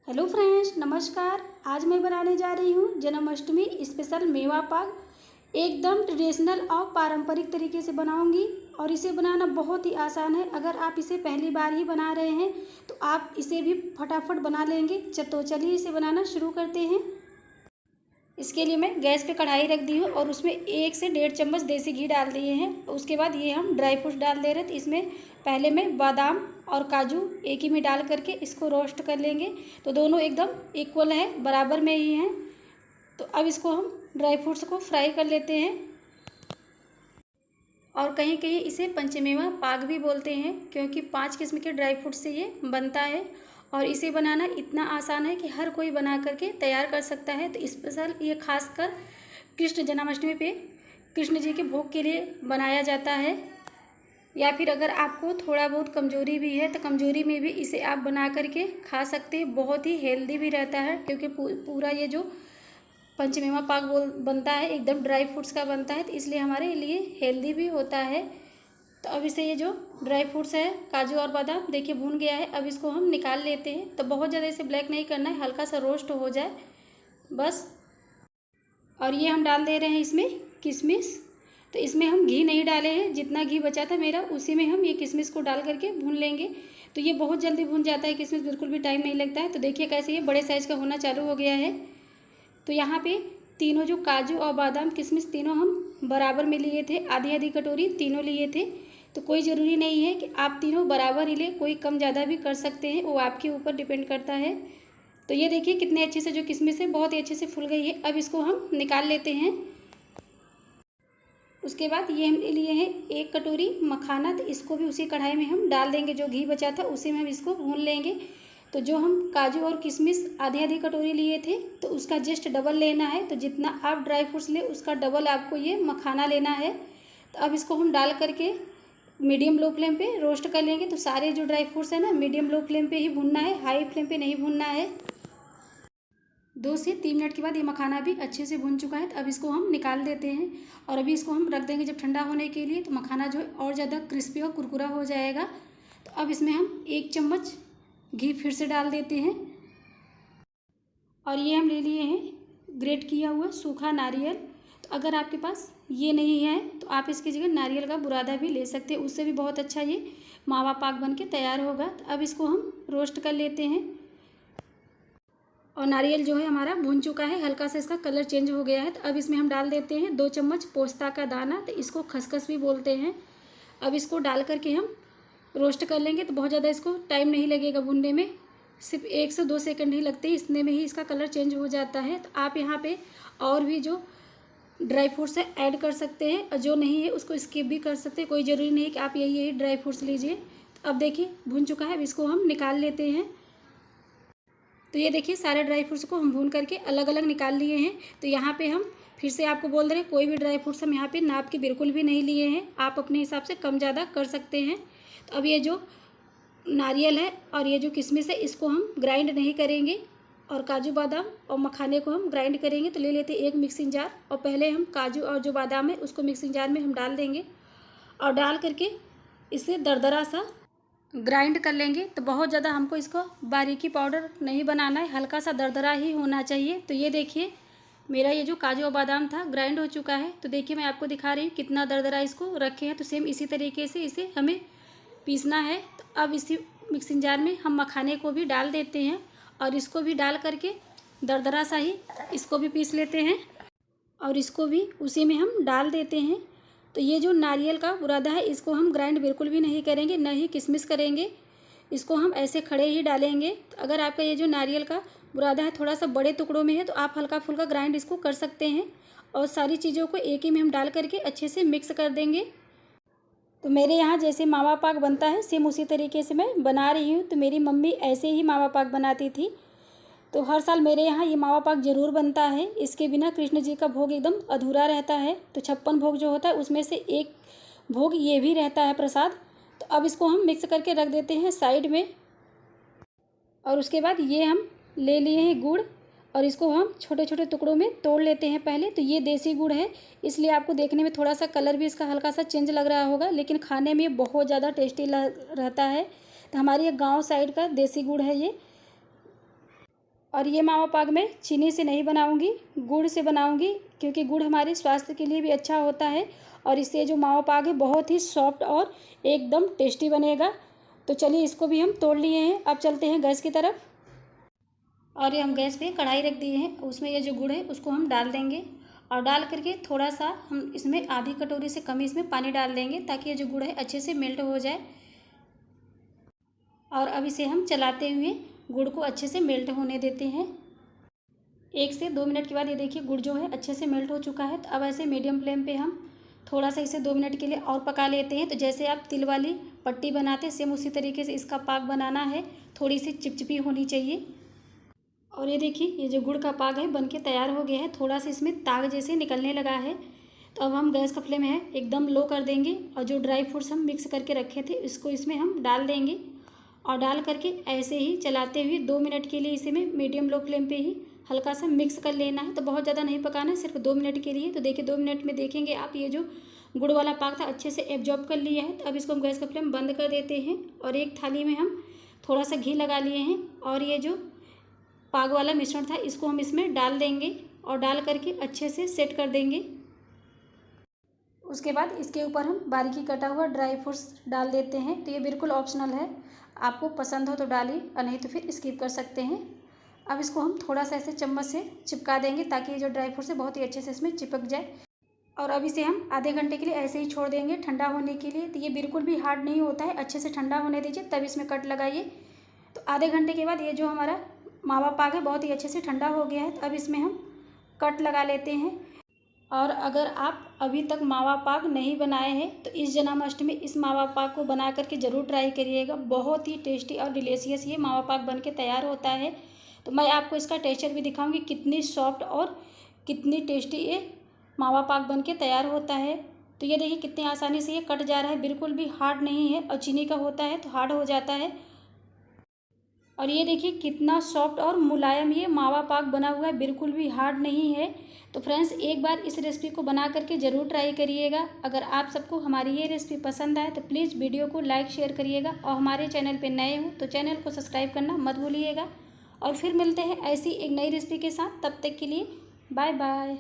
Hello friends, नमस्कार। आज मैं बनाने जा रही हूँ जन्माष्टमी स्पेशल मेवा पाक। एकदम ट्रेडिशनल और पारंपरिक तरीके से बनाऊंगी और इसे बनाना बहुत ही आसान है। अगर आप इसे पहली बार ही बना रहे हैं तो आप इसे भी फटाफट बना लेंगे। तो चलिए इसे बनाना शुरू करते हैं। इसके लिए मैं गैस पे कढ़ाई रख दी हूँ और उसमें 1 से 1.5 चम्मच देसी घी डाल दिए हैं। उसके बाद ये हम ड्राई फ्रूट्स डाल दे रहे थे। इसमें पहले मैं बादाम और काजू एक ही में डाल करके इसको रोस्ट कर लेंगे। तो दोनों एकदम इक्वल है, बराबर में ही हैं। तो अब इसको हम ड्राई फ्रूट्स को फ्राई कर लेते हैं। और कहीं कहीं इसे पंचमेवा पाक भी बोलते हैं, क्योंकि 5 किस्म के ड्राई फ्रूट से ये बनता है। और इसे बनाना इतना आसान है कि हर कोई बना करके तैयार कर सकता है। तो स्पेशल ये खासकर कृष्ण जन्माष्टमी पे कृष्ण जी के भोग के लिए बनाया जाता है। या फिर अगर आपको थोड़ा बहुत कमज़ोरी भी है तो कमज़ोरी में भी इसे आप बना करके खा सकते हैं। बहुत ही हेल्दी भी रहता है, क्योंकि पूरा ये जो पंचमेवा पाक बनता है एकदम ड्राई फ्रूट्स का बनता है, तो इसलिए हमारे लिए हेल्दी भी होता है। तो अब इसे ये जो ड्राई फ्रूट्स है, काजू और बादाम, देखिए भून गया है। अब इसको हम निकाल लेते हैं। तो बहुत ज़्यादा इसे ब्लैक नहीं करना है, हल्का सा रोस्ट हो जाए बस। और ये हम डाल दे रहे हैं इसमें किशमिश। तो इसमें हम घी नहीं डाले हैं, जितना घी बचा था मेरा उसी में हम ये किशमिश को डाल करके भून लेंगे। तो ये बहुत जल्दी भून जाता है किशमिश, बिल्कुल भी टाइम नहीं लगता है। तो देखिए कैसे ये बड़े साइज़ का होना चालू हो गया है। तो यहाँ पे तीनों जो काजू और बादाम किशमिश तीनों हम बराबर में लिए थे, आधी आधी कटोरी तीनों लिए थे। तो कोई ज़रूरी नहीं है कि आप तीनों बराबर ही लें, कोई कम ज़्यादा भी कर सकते हैं, वो आपके ऊपर डिपेंड करता है। तो ये देखिए कितने अच्छे से जो किशमिश है बहुत ही अच्छे से फूल गई है। अब इसको हम निकाल लेते हैं। उसके बाद ये हम लिए हैं 1 कटोरी मखाना। तो इसको भी उसी कढ़ाई में हम डाल देंगे, जो घी बचा था उसी में हम इसको भून लेंगे। तो जो हम काजू और किशमिश आधी आधी कटोरी लिए थे तो उसका जस्ट डबल लेना है। तो जितना आप ड्राई फ्रूट्स ले उसका डबल आपको ये मखाना लेना है। तो अब इसको हम डाल करके मीडियम लो फ्लेम पे रोस्ट कर लेंगे। तो सारे जो ड्राई फ्रूट्स हैं ना, मीडियम लो फ्लेम पे ही भूनना है, हाई फ्लेम पे नहीं भूनना है। 2 से 3 मिनट के बाद ये मखाना भी अच्छे से भुन चुका है। तो अब इसको हम निकाल देते हैं और अभी इसको हम रख देंगे जब ठंडा होने के लिए। तो मखाना जो है और ज़्यादा क्रिस्पी और कुरकुरा हो जाएगा। तो अब इसमें हम 1 चम्मच घी फिर से डाल देते हैं। और ये हम ले लिए हैं ग्रेट किया हुआ सूखा नारियल। तो अगर आपके पास ये नहीं है तो आप इसकी जगह नारियल का बुरादा भी ले सकते हैं, उससे भी बहुत अच्छा ये मावा पाक बन के तैयार होगा। तो अब इसको हम रोस्ट कर लेते हैं। और नारियल जो है हमारा भून चुका है, हल्का सा इसका कलर चेंज हो गया है। तो अब इसमें हम डाल देते हैं 2 चम्मच पोस्ता का दाना। तो इसको खसखस भी बोलते हैं। अब इसको डाल करके हम रोस्ट कर लेंगे। तो बहुत ज़्यादा इसको टाइम नहीं लगेगा भूनने में, सिर्फ 1 से 2 सेकंड ही लगते हैं, इतने में ही इसका कलर चेंज हो जाता है। तो आप यहाँ पे और भी जो ड्राई फ्रूट्स है ऐड कर सकते हैं, और जो नहीं है उसको स्किप भी कर सकते हैं। कोई ज़रूरी नहीं है कि आप यही ड्राई फ्रूट्स लीजिए। तो अब देखिए भून चुका है, अब इसको हम निकाल लेते हैं। तो ये देखिए सारे ड्राई फ्रूट्स को हम भून करके अलग अलग निकाल लिए हैं। तो यहाँ पे हम फिर से आपको बोल रहे हैं, कोई भी ड्राई फ्रूट्स हम यहाँ पे नाप के बिल्कुल भी नहीं लिए हैं, आप अपने हिसाब से कम ज़्यादा कर सकते हैं। तो अब ये जो नारियल है और ये जो किशमिश है इसको हम ग्राइंड नहीं करेंगे, और काजू बादाम और मखाने को हम ग्राइंड करेंगे। तो ले लेते हैं एक मिक्सिंग जार, और पहले हम काजू और जो बादाम है उसको मिक्सिंग जार में हम डाल देंगे और डाल करके इसे दरदरा सा ग्राइंड कर लेंगे। तो बहुत ज़्यादा हमको इसको बारीकी पाउडर नहीं बनाना है, हल्का सा दरदरा ही होना चाहिए। तो ये देखिए मेरा ये जो काजू और बादाम था ग्राइंड हो चुका है। तो देखिए मैं आपको दिखा रही हूँ कितना दरदरा इसको रखे हैं। तो सेम इसी तरीके से इसे हमें पीसना है। तो अब इसी मिक्सिंग जार में हम मखाने को भी डाल देते हैं और इसको भी डाल करके दरदरा सा ही इसको भी पीस लेते हैं और इसको भी उसी में हम डाल देते हैं। तो ये जो नारियल का बुरादा है इसको हम ग्राइंड बिल्कुल भी नहीं करेंगे, न ही किशमिश करेंगे, इसको हम ऐसे खड़े ही डालेंगे। तो अगर आपका ये जो नारियल का बुरादा है थोड़ा सा बड़े टुकड़ों में है तो आप हल्का फुल्का ग्राइंड इसको कर सकते हैं। और सारी चीज़ों को एक ही में हम डाल करके अच्छे से मिक्स कर देंगे। तो मेरे यहाँ जैसे मावा पाक बनता है सेम उसी तरीके से मैं बना रही हूँ। तो मेरी मम्मी ऐसे ही मावा पाक बनाती थी। तो हर साल मेरे यहाँ ये मावा पाक ज़रूर बनता है, इसके बिना कृष्ण जी का भोग एकदम अधूरा रहता है। तो 56 भोग जो होता है उसमें से एक भोग ये भी रहता है प्रसाद। तो अब इसको हम मिक्स करके रख देते हैं साइड में। और उसके बाद ये हम ले लिए हैं गुड़, और इसको हम छोटे छोटे टुकड़ों में तोड़ लेते हैं पहले। तो ये देसी गुड़ है, इसलिए आपको देखने में थोड़ा सा कलर भी इसका हल्का सा चेंज लग रहा होगा, लेकिन खाने में बहुत ज़्यादा टेस्टी रहता है। तो हमारे ये गाँव साइड का देसी गुड़ है ये। और ये मावा पाक मैं चीनी से नहीं बनाऊंगी, गुड़ से बनाऊंगी, क्योंकि गुड़ हमारे स्वास्थ्य के लिए भी अच्छा होता है और इससे जो मावा पाक है बहुत ही सॉफ्ट और एकदम टेस्टी बनेगा। तो चलिए इसको भी हम तोड़ लिए हैं। अब चलते हैं गैस की तरफ और ये हम गैस पे कढ़ाई रख दिए हैं। उसमें ये जो गुड़ है उसको हम डाल देंगे और डाल करके थोड़ा सा हम इसमें आधी कटोरी से कम इसमें पानी डाल देंगे ताकि ये जो गुड़ है अच्छे से मेल्ट हो जाए। और अब इसे हम चलाते हुए गुड़ को अच्छे से मेल्ट होने देते हैं। 1 से 2 मिनट के बाद ये देखिए गुड़ जो है अच्छे से मेल्ट हो चुका है। तो अब ऐसे मीडियम फ्लेम पे हम थोड़ा सा इसे 2 मिनट के लिए और पका लेते हैं। तो जैसे आप तिल वाली पट्टी बनाते हैं सेम उसी तरीके से इसका पाक बनाना है। थोड़ी सी चिपचिपी होनी चाहिए। और ये देखिए ये जो गुड़ का पाक है बनके तैयार हो गया है। थोड़ा सा इसमें ताग जैसे निकलने लगा है। तो अब हम गैस का फ्लेम है एकदम लो कर देंगे और जो ड्राई फ्रूट्स हम मिक्स करके रखे थे इसको इसमें हम डाल देंगे और डाल करके ऐसे ही चलाते हुए 2 मिनट के लिए इसे में मीडियम लो फ्लेम पे ही हल्का सा मिक्स कर लेना है। तो बहुत ज़्यादा नहीं पकाना है, सिर्फ 2 मिनट के लिए। तो देखिए 2 मिनट में देखेंगे आप ये जो गुड़ वाला पाक था अच्छे से एब्जॉर्ब कर लिया है। तो अब इसको हम गैस का फ्लेम बंद कर देते हैं और एक थाली में हम थोड़ा सा घी लगा लिए हैं और ये जो पाक वाला मिश्रण था इसको हम इसमें डाल देंगे और डाल करके अच्छे से सेट कर देंगे। उसके बाद इसके ऊपर हम बारीकी कटा हुआ ड्राई फ्रूट्स डाल देते हैं। तो ये बिल्कुल ऑप्शनल है, आपको पसंद हो तो डालिए और नहीं तो फिर स्किप कर सकते हैं। अब इसको हम थोड़ा सा ऐसे चम्मच से चिपका देंगे ताकि ये जो ड्राई फ्रूट्स है बहुत ही अच्छे से इसमें चिपक जाए। और अब इसे हम आधे घंटे के लिए ऐसे ही छोड़ देंगे ठंडा होने के लिए। तो ये बिल्कुल भी हार्ड नहीं होता है, अच्छे से ठंडा होने दीजिए तब इसमें कट लगाइए। तो आधे घंटे के बाद ये जो हमारा मावा पाक है बहुत ही अच्छे से ठंडा हो गया है। तो अब इसमें हम कट लगा लेते हैं। और अगर आप अभी तक मावा पाक नहीं बनाए हैं तो इस जन्माष्टमी इस मावा पाक को बना करके ज़रूर ट्राई करिएगा। बहुत ही टेस्टी और डिलीशियस ये मावा पाक बन के तैयार होता है। तो मैं आपको इसका टेक्सचर भी दिखाऊंगी कितनी सॉफ्ट और कितनी टेस्टी ये मावा पाक बन के तैयार होता है। तो ये देखिए कितनी आसानी से ये कट जा रहा है, बिल्कुल भी हार्ड नहीं है। और चीनी का होता है तो हार्ड हो जाता है। और ये देखिए कितना सॉफ्ट और मुलायम ये मावा पाक बना हुआ है, बिल्कुल भी हार्ड नहीं है। तो फ्रेंड्स एक बार इस रेसिपी को बना करके ज़रूर ट्राई करिएगा। अगर आप सबको हमारी ये रेसिपी पसंद आए तो प्लीज़ वीडियो को लाइक शेयर करिएगा और हमारे चैनल पे नए हो तो चैनल को सब्सक्राइब करना मत भूलिएगा। और फिर मिलते हैं ऐसी एक नई रेसिपी के साथ, तब तक के लिए बाय बाय।